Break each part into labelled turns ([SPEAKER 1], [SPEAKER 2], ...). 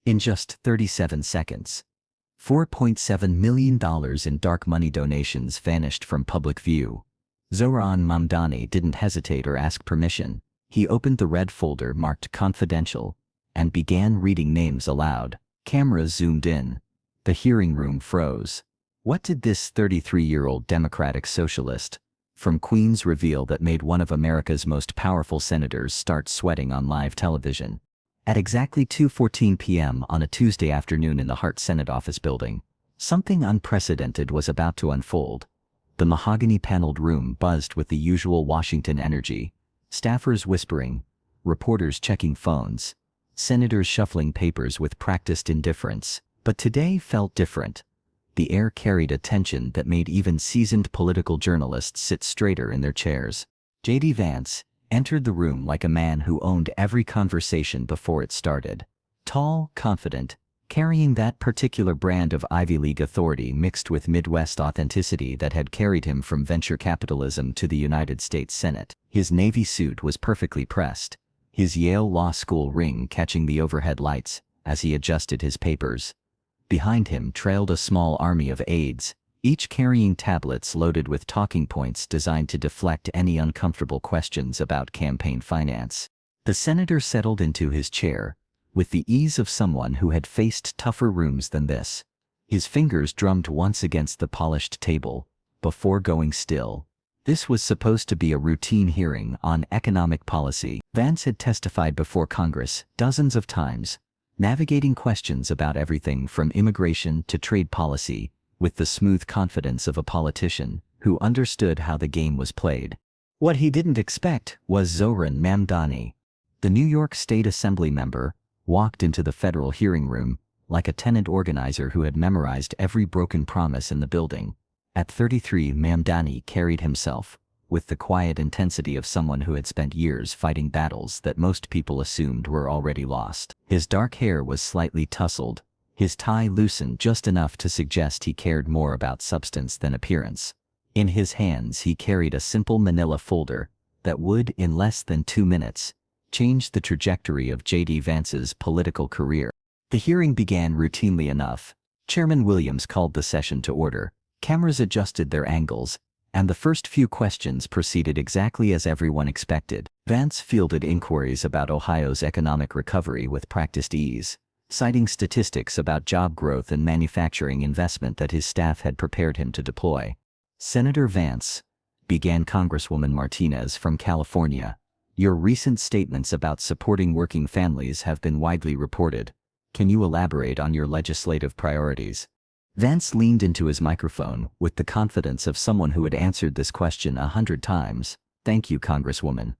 [SPEAKER 1] in just 37 seconds. $4.7 million in dark money donations vanished from public view. Zohran Mamdani didn't hesitate or ask permission. He opened the red folder marked confidential and began reading names aloud. Cameras zoomed in. The hearing room froze. What did this 33-year-old Democratic socialist from Queens reveal that made one of America's most powerful senators start sweating on live television? At exactly 2:14 p.m. on a Tuesday afternoon in the Hart Senate office building, something unprecedented was about to unfold. The mahogany-paneled room buzzed with the usual Washington energy. Staffers whispering, reporters checking phones, senators shuffling papers with practiced indifference. But today felt different. The air carried a tension that made even seasoned political journalists sit straighter in their chairs. J.D. Vance entered the room like a man who owned every conversation before it started. Tall, confident, carrying that particular brand of Ivy League authority mixed with Midwest authenticity that had carried him from venture capitalism to the United States Senate. His Navy suit was perfectly pressed, his Yale Law School ring catching the overhead lights as he adjusted his papers. Behind him trailed a small army of aides, each carrying tablets loaded with talking points designed to deflect any uncomfortable questions about campaign finance. The senator settled into his chair, with the ease of someone who had faced tougher rooms than this. His fingers drummed once against the polished table, before going still. This was supposed to be a routine hearing on economic policy. Vance had testified before Congress dozens of times, navigating questions about everything from immigration to trade policy, with the smooth confidence of a politician who understood how the game was played. What he didn't expect was Zohran Mamdani, the New York State Assembly member, walked into the federal hearing room like a tenant organizer who had memorized every broken promise in the building. At 33, Mamdani carried himself with the quiet intensity of someone who had spent years fighting battles that most people assumed were already lost. His dark hair was slightly tousled, his tie loosened just enough to suggest he cared more about substance than appearance. In his hands he carried a simple manila folder that would, in less than 2 minutes, change the trajectory of J.D. Vance's political career. The hearing began routinely enough. Chairman Williams called the session to order. Cameras adjusted their angles, and the first few questions proceeded exactly as everyone expected. Vance fielded inquiries about Ohio's economic recovery with practiced ease, citing statistics about job growth and manufacturing investment that his staff had prepared him to deploy. Senator Vance, began Congresswoman Martinez from California, your recent statements about supporting working families have been widely reported. Can you elaborate on your legislative priorities? Vance leaned into his microphone with the confidence of someone who had answered this question 100 times. Thank you, Congresswoman.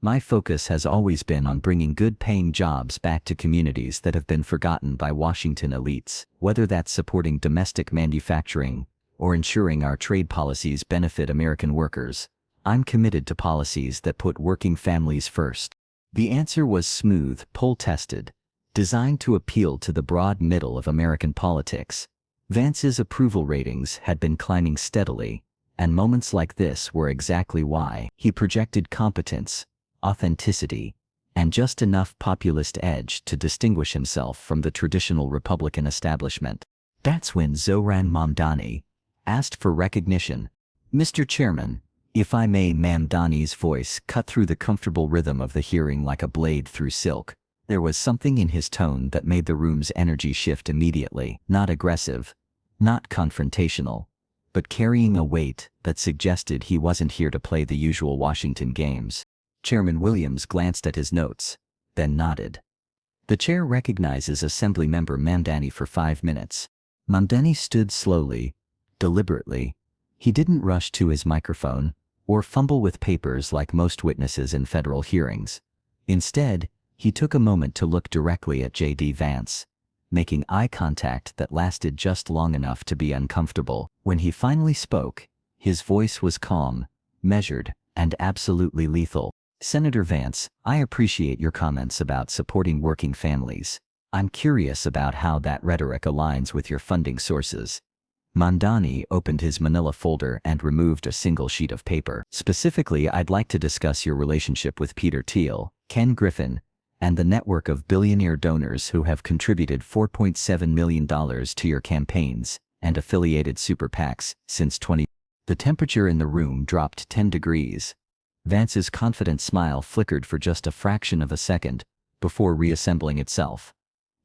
[SPEAKER 1] My focus has always been on bringing good-paying jobs back to communities that have been forgotten by Washington elites, whether that's supporting domestic manufacturing or ensuring our trade policies benefit American workers. I'm committed to policies that put working families first. The answer was smooth, poll-tested, designed to appeal to the broad middle of American politics. Vance's approval ratings had been climbing steadily, and moments like this were exactly why. He projected competence, authenticity, and just enough populist edge to distinguish himself from the traditional Republican establishment. That's when Zohran Mamdani asked for recognition. Mr. Chairman, if I may. Mamdani's voice cut through the comfortable rhythm of the hearing like a blade through silk. There was something in his tone that made the room's energy shift immediately. Not aggressive, not confrontational, but carrying a weight that suggested he wasn't here to play the usual Washington games. Chairman Williams glanced at his notes, then nodded. The chair recognizes Assemblymember Mamdani for 5 minutes. Mamdani stood slowly, deliberately. He didn't rush to his microphone or fumble with papers like most witnesses in federal hearings. Instead, he took a moment to look directly at J.D. Vance, making eye contact that lasted just long enough to be uncomfortable. When he finally spoke, his voice was calm, measured, and absolutely lethal. Senator Vance, I appreciate your comments about supporting working families. I'm curious about how that rhetoric aligns with your funding sources. Mamdani opened his manila folder and removed a single sheet of paper. Specifically, I'd like to discuss your relationship with Peter Thiel, Ken Griffin, and the network of billionaire donors who have contributed $4.7 million to your campaigns and affiliated super PACs since 20. The temperature in the room dropped 10 degrees. Vance's confident smile flickered for just a fraction of a second before reassembling itself.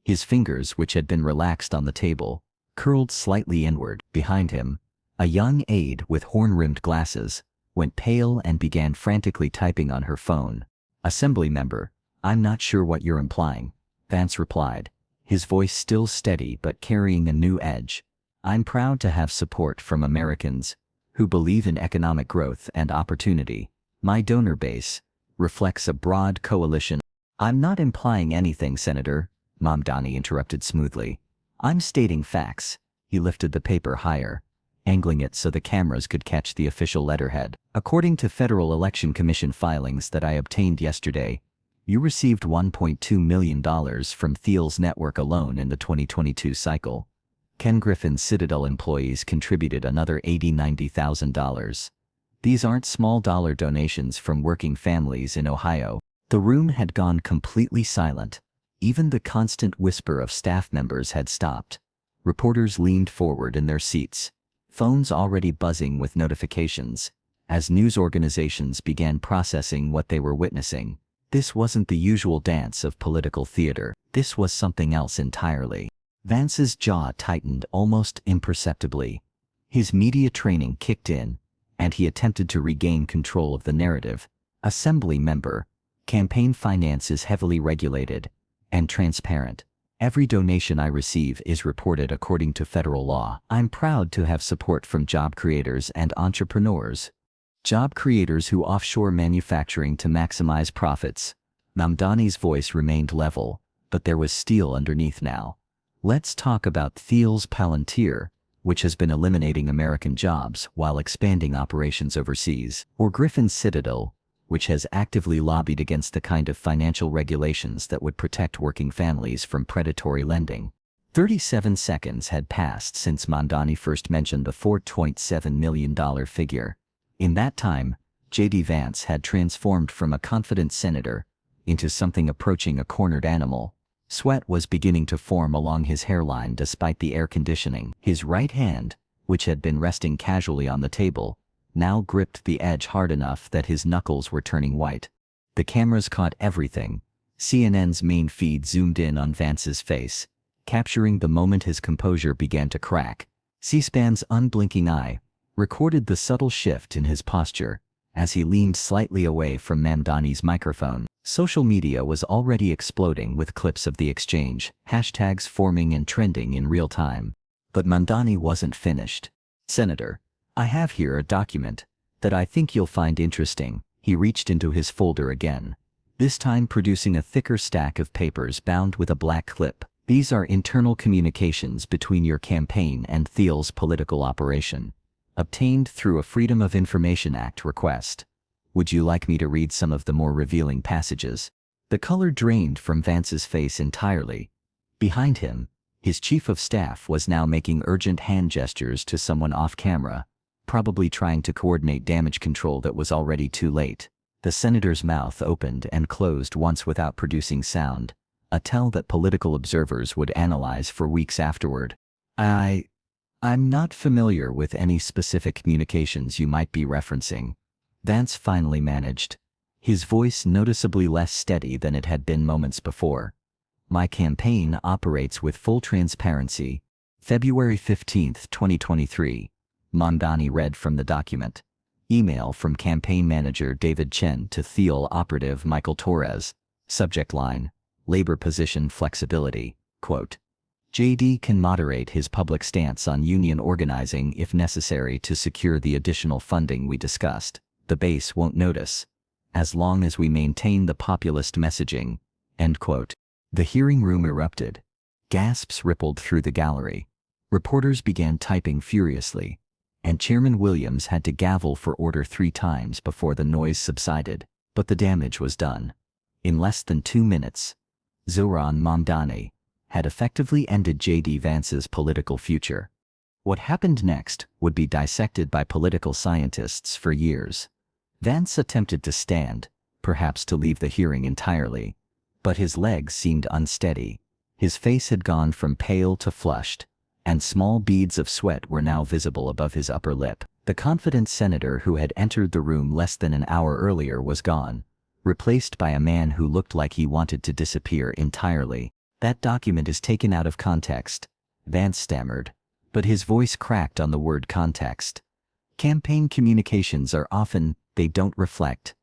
[SPEAKER 1] His fingers, which had been relaxed on the table, curled slightly inward. Behind him, a young aide with horn-rimmed glasses went pale and began frantically typing on her phone. "Assembly member, I'm not sure what you're implying," Vance replied, his voice still steady but carrying a new edge. "I'm proud to have support from Americans who believe in economic growth and opportunity. My donor base reflects a broad coalition." "I'm not implying anything, Senator," Mamdani interrupted smoothly. "I'm stating facts." He lifted the paper higher, angling it so the cameras could catch the official letterhead. "According to Federal Election Commission filings that I obtained yesterday, you received $1.2 million from Thiel's network alone in the 2022 cycle. Ken Griffin's Citadel employees contributed another $90,000. These aren't small dollar donations from working families in Ohio." The room had gone completely silent. Even the constant whisper of staff members had stopped. Reporters leaned forward in their seats, phones already buzzing with notifications, as news organizations began processing what they were witnessing. This wasn't the usual dance of political theater. This was something else entirely. Vance's jaw tightened almost imperceptibly. His media training kicked in, and he attempted to regain control of the narrative. "Assembly member, campaign finance is heavily regulated and transparent. Every donation I receive is reported according to federal law. I'm proud to have support from job creators and entrepreneurs. Job creators who offshore manufacturing to maximize profits." Mamdani's voice remained level, but there was steel underneath now. "Let's talk about Thiel's Palantir, which has been eliminating American jobs while expanding operations overseas, or Griffin's Citadel, which has actively lobbied against the kind of financial regulations that would protect working families from predatory lending." 37 seconds had passed since Mamdani first mentioned the $4.7 million figure. In that time, J.D. Vance had transformed from a confident senator into something approaching a cornered animal. Sweat was beginning to form along his hairline despite the air conditioning. His right hand, which had been resting casually on the table, now gripped the edge hard enough that his knuckles were turning white. The cameras caught everything. CNN's main feed zoomed in on Vance's face, capturing the moment his composure began to crack. C-SPAN's unblinking eye recorded the subtle shift in his posture as he leaned slightly away from Mamdani's microphone. Social media was already exploding with clips of the exchange, hashtags forming and trending in real time. But Mamdani wasn't finished. "Senator, I have here a document that I think you'll find interesting." He reached into his folder again, this time producing a thicker stack of papers bound with a black clip. "These are internal communications between your campaign and Thiel's political operation, obtained through a Freedom of Information Act request. Would you like me to read some of the more revealing passages?" The color drained from Vance's face entirely. Behind him, his chief of staff was now making urgent hand gestures to someone off camera, probably trying to coordinate damage control that was already too late. The senator's mouth opened and closed once without producing sound, a tell that political observers would analyze for weeks afterward. I'm not familiar with any specific communications you might be referencing," Vance finally managed, his voice noticeably less steady than it had been moments before. "My campaign operates with full transparency." February 15, 2023. Mamdani read from the document. Email from campaign manager David Chen to Thiel operative Michael Torres. Subject line: labor position flexibility. Quote: "JD can moderate his public stance on union organizing if necessary to secure the additional funding we discussed. The base won't notice, as long as we maintain the populist messaging." End quote. The hearing room erupted. Gasps rippled through the gallery. Reporters began typing furiously, and Chairman Williams had to gavel for order 3 times before the noise subsided. But the damage was done. In less than 2 minutes, Zohran Mamdani had effectively ended J.D. Vance's political future. What happened next would be dissected by political scientists for years. Vance attempted to stand, perhaps to leave the hearing entirely, but his legs seemed unsteady. His face had gone from pale to flushed, and small beads of sweat were now visible above his upper lip. The confident senator who had entered the room less than an hour earlier was gone, replaced by a man who looked like he wanted to disappear entirely. "That document is taken out of context," Vance stammered, but his voice cracked on the word context. "Campaign communications are often, they don't reflect.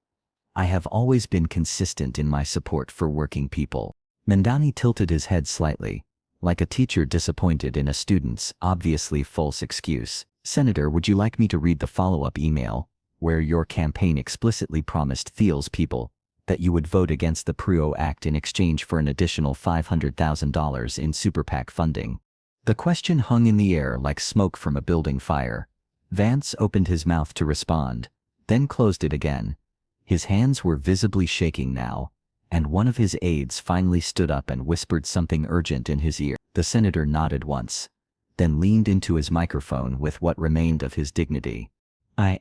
[SPEAKER 1] I have always been consistent in my support for working people." Mamdani tilted his head slightly, like a teacher disappointed in a student's obviously false excuse. "Senator, would you like me to read the follow-up email, where your campaign explicitly promised Thiel's people that you would vote against the PRUO Act in exchange for an additional $500,000 in Super PAC funding?" The question hung in the air like smoke from a building fire. Vance opened his mouth to respond, then closed it again. His hands were visibly shaking now, and one of his aides finally stood up and whispered something urgent in his ear. The senator nodded once, then leaned into his microphone with what remained of his dignity. I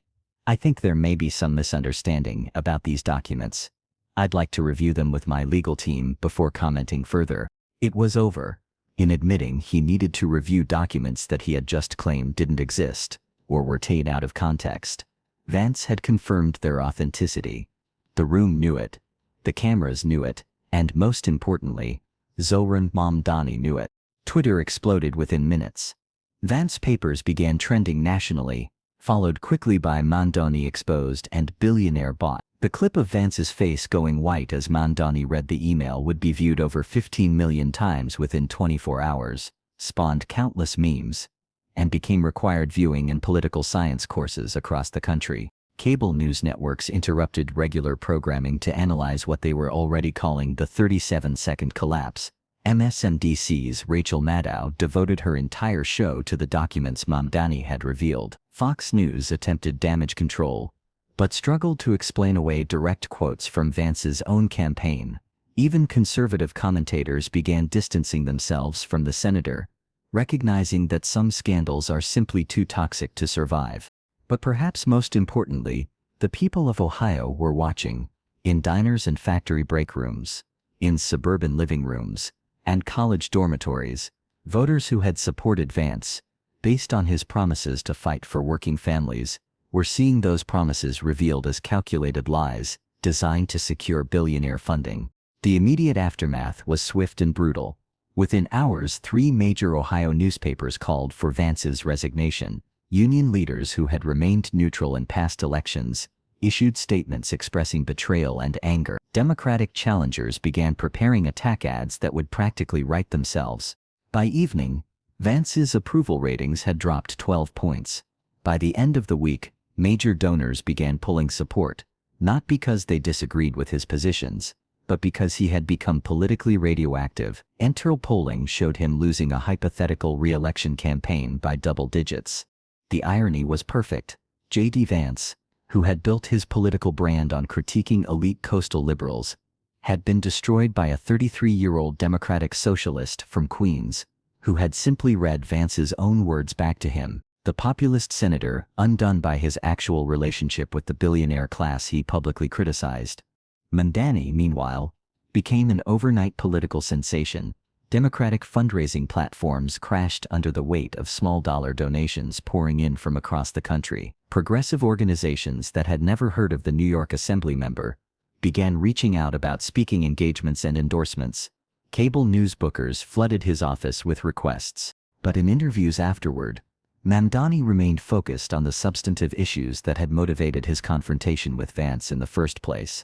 [SPEAKER 1] think there may be some misunderstanding about these documents. I'd like to review them with my legal team before commenting further." It was over. In admitting he needed to review documents that he had just claimed didn't exist, or were taken out of context, Vance had confirmed their authenticity. The room knew it, the cameras knew it, and most importantly, Zohran Mamdani knew it. Twitter exploded within minutes. Vance papers began trending nationally, followed quickly by Mamdani exposed and billionaire bought. The clip of Vance's face going white as Mamdani read the email would be viewed over 15 million times within 24 hours, spawned countless memes, and became required viewing in political science courses across the country. Cable news networks interrupted regular programming to analyze what they were already calling the 37-second collapse. MSNBC's Rachel Maddow devoted her entire show to the documents Mamdani had revealed. Fox News attempted damage control, but struggled to explain away direct quotes from Vance's own campaign. Even conservative commentators began distancing themselves from the senator, recognizing that some scandals are simply too toxic to survive. But perhaps most importantly, the people of Ohio were watching, in diners and factory break rooms, in suburban living rooms, and college dormitories. Voters who had supported Vance, based on his promises to fight for working families, were seeing those promises revealed as calculated lies, designed to secure billionaire funding. The immediate aftermath was swift and brutal. Within hours, 3 major Ohio newspapers called for Vance's resignation. Union leaders who had remained neutral in past elections issued statements expressing betrayal and anger. Democratic challengers began preparing attack ads that would practically write themselves. By evening, Vance's approval ratings had dropped 12 points. By the end of the week, major donors began pulling support, not because they disagreed with his positions, but because he had become politically radioactive. Internal polling showed him losing a hypothetical re-election campaign by double digits. The irony was perfect. J.D. Vance, who had built his political brand on critiquing elite coastal liberals, had been destroyed by a 33-year-old Democratic socialist from Queens, who had simply read Vance's own words back to him. The populist senator, undone by his actual relationship with the billionaire class he publicly criticized. Mamdani, meanwhile, became an overnight political sensation. Democratic fundraising platforms crashed under the weight of small-dollar donations pouring in from across the country. Progressive organizations that had never heard of the New York Assembly member began reaching out about speaking engagements and endorsements. Cable news bookers flooded his office with requests. But in interviews afterward, Mamdani remained focused on the substantive issues that had motivated his confrontation with Vance in the first place.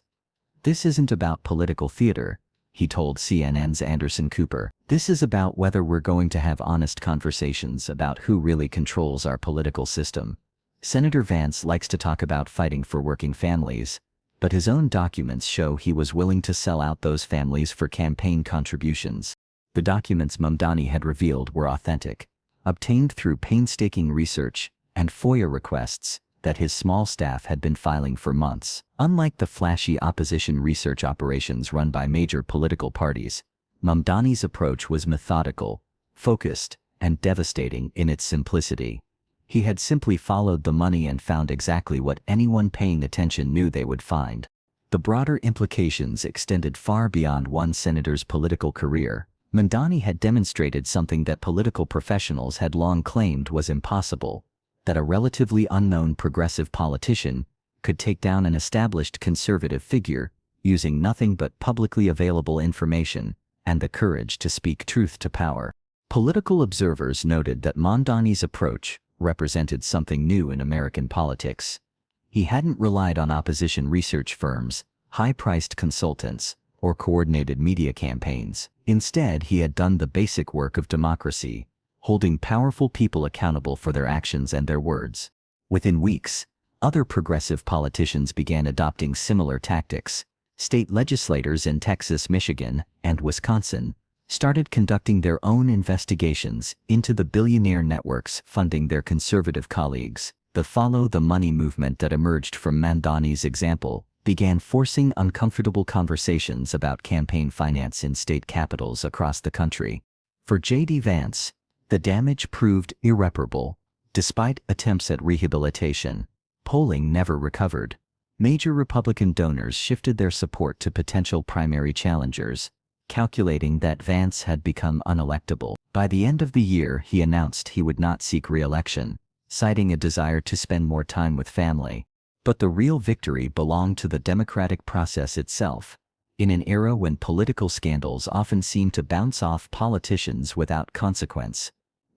[SPEAKER 1] "This isn't about political theater," he told CNN's Anderson Cooper. "This is about whether we're going to have honest conversations about who really controls our political system." Senator Vance likes to talk about fighting for working families, but his own documents show he was willing to sell out those families for campaign contributions. The documents Mamdani had revealed were authentic, obtained through painstaking research and FOIA requests that his small staff had been filing for months. Unlike the flashy opposition research operations run by major political parties, Mamdani's approach was methodical, focused, and devastating in its simplicity. He had simply followed the money and found exactly what anyone paying attention knew they would find. The broader implications extended far beyond one senator's political career. Mamdani had demonstrated something that political professionals had long claimed was impossible, that a relatively unknown progressive politician could take down an established conservative figure using nothing but publicly available information and the courage to speak truth to power. Political observers noted that Mamdani's approach represented something new in American politics. He hadn't relied on opposition research firms, high-priced consultants, or coordinated media campaigns. Instead, he had done the basic work of democracy, holding powerful people accountable for their actions and their words. Within weeks, other progressive politicians began adopting similar tactics. State legislators in Texas, Michigan, and Wisconsin started conducting their own investigations into the billionaire networks funding their conservative colleagues. The follow the money movement that emerged from Mamdani's example began forcing uncomfortable conversations about campaign finance in state capitals across the country. For J.D. Vance, the damage proved irreparable. Despite attempts at rehabilitation, polling never recovered. Major Republican donors shifted their support to potential primary challengers, calculating that Vance had become unelectable. By the end of the year, he announced he would not seek re-election, citing a desire to spend more time with family. But the real victory belonged to the democratic process itself. In an era when political scandals often seem to bounce off politicians without consequence,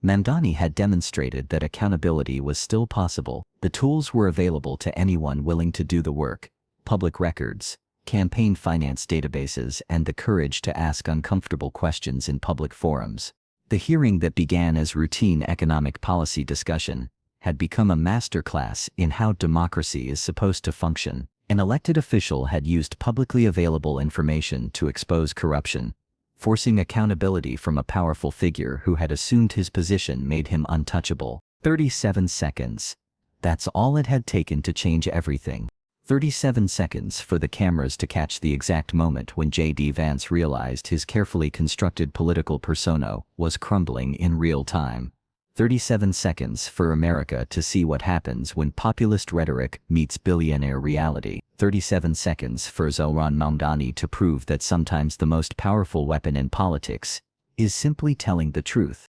[SPEAKER 1] Mamdani had demonstrated that accountability was still possible. The tools were available to anyone willing to do the work: public records, campaign finance databases, and the courage to ask uncomfortable questions in public forums. The hearing that began as routine economic policy discussion had become a masterclass in how democracy is supposed to function. An elected official had used publicly available information to expose corruption, forcing accountability from a powerful figure who had assumed his position made him untouchable. 37 seconds. That's all it had taken to change everything. 37 seconds for the cameras to catch the exact moment when J.D. Vance realized his carefully constructed political persona was crumbling in real time. 37 seconds for America to see what happens when populist rhetoric meets billionaire reality. 37 seconds for Zohran Mamdani to prove that sometimes the most powerful weapon in politics is simply telling the truth.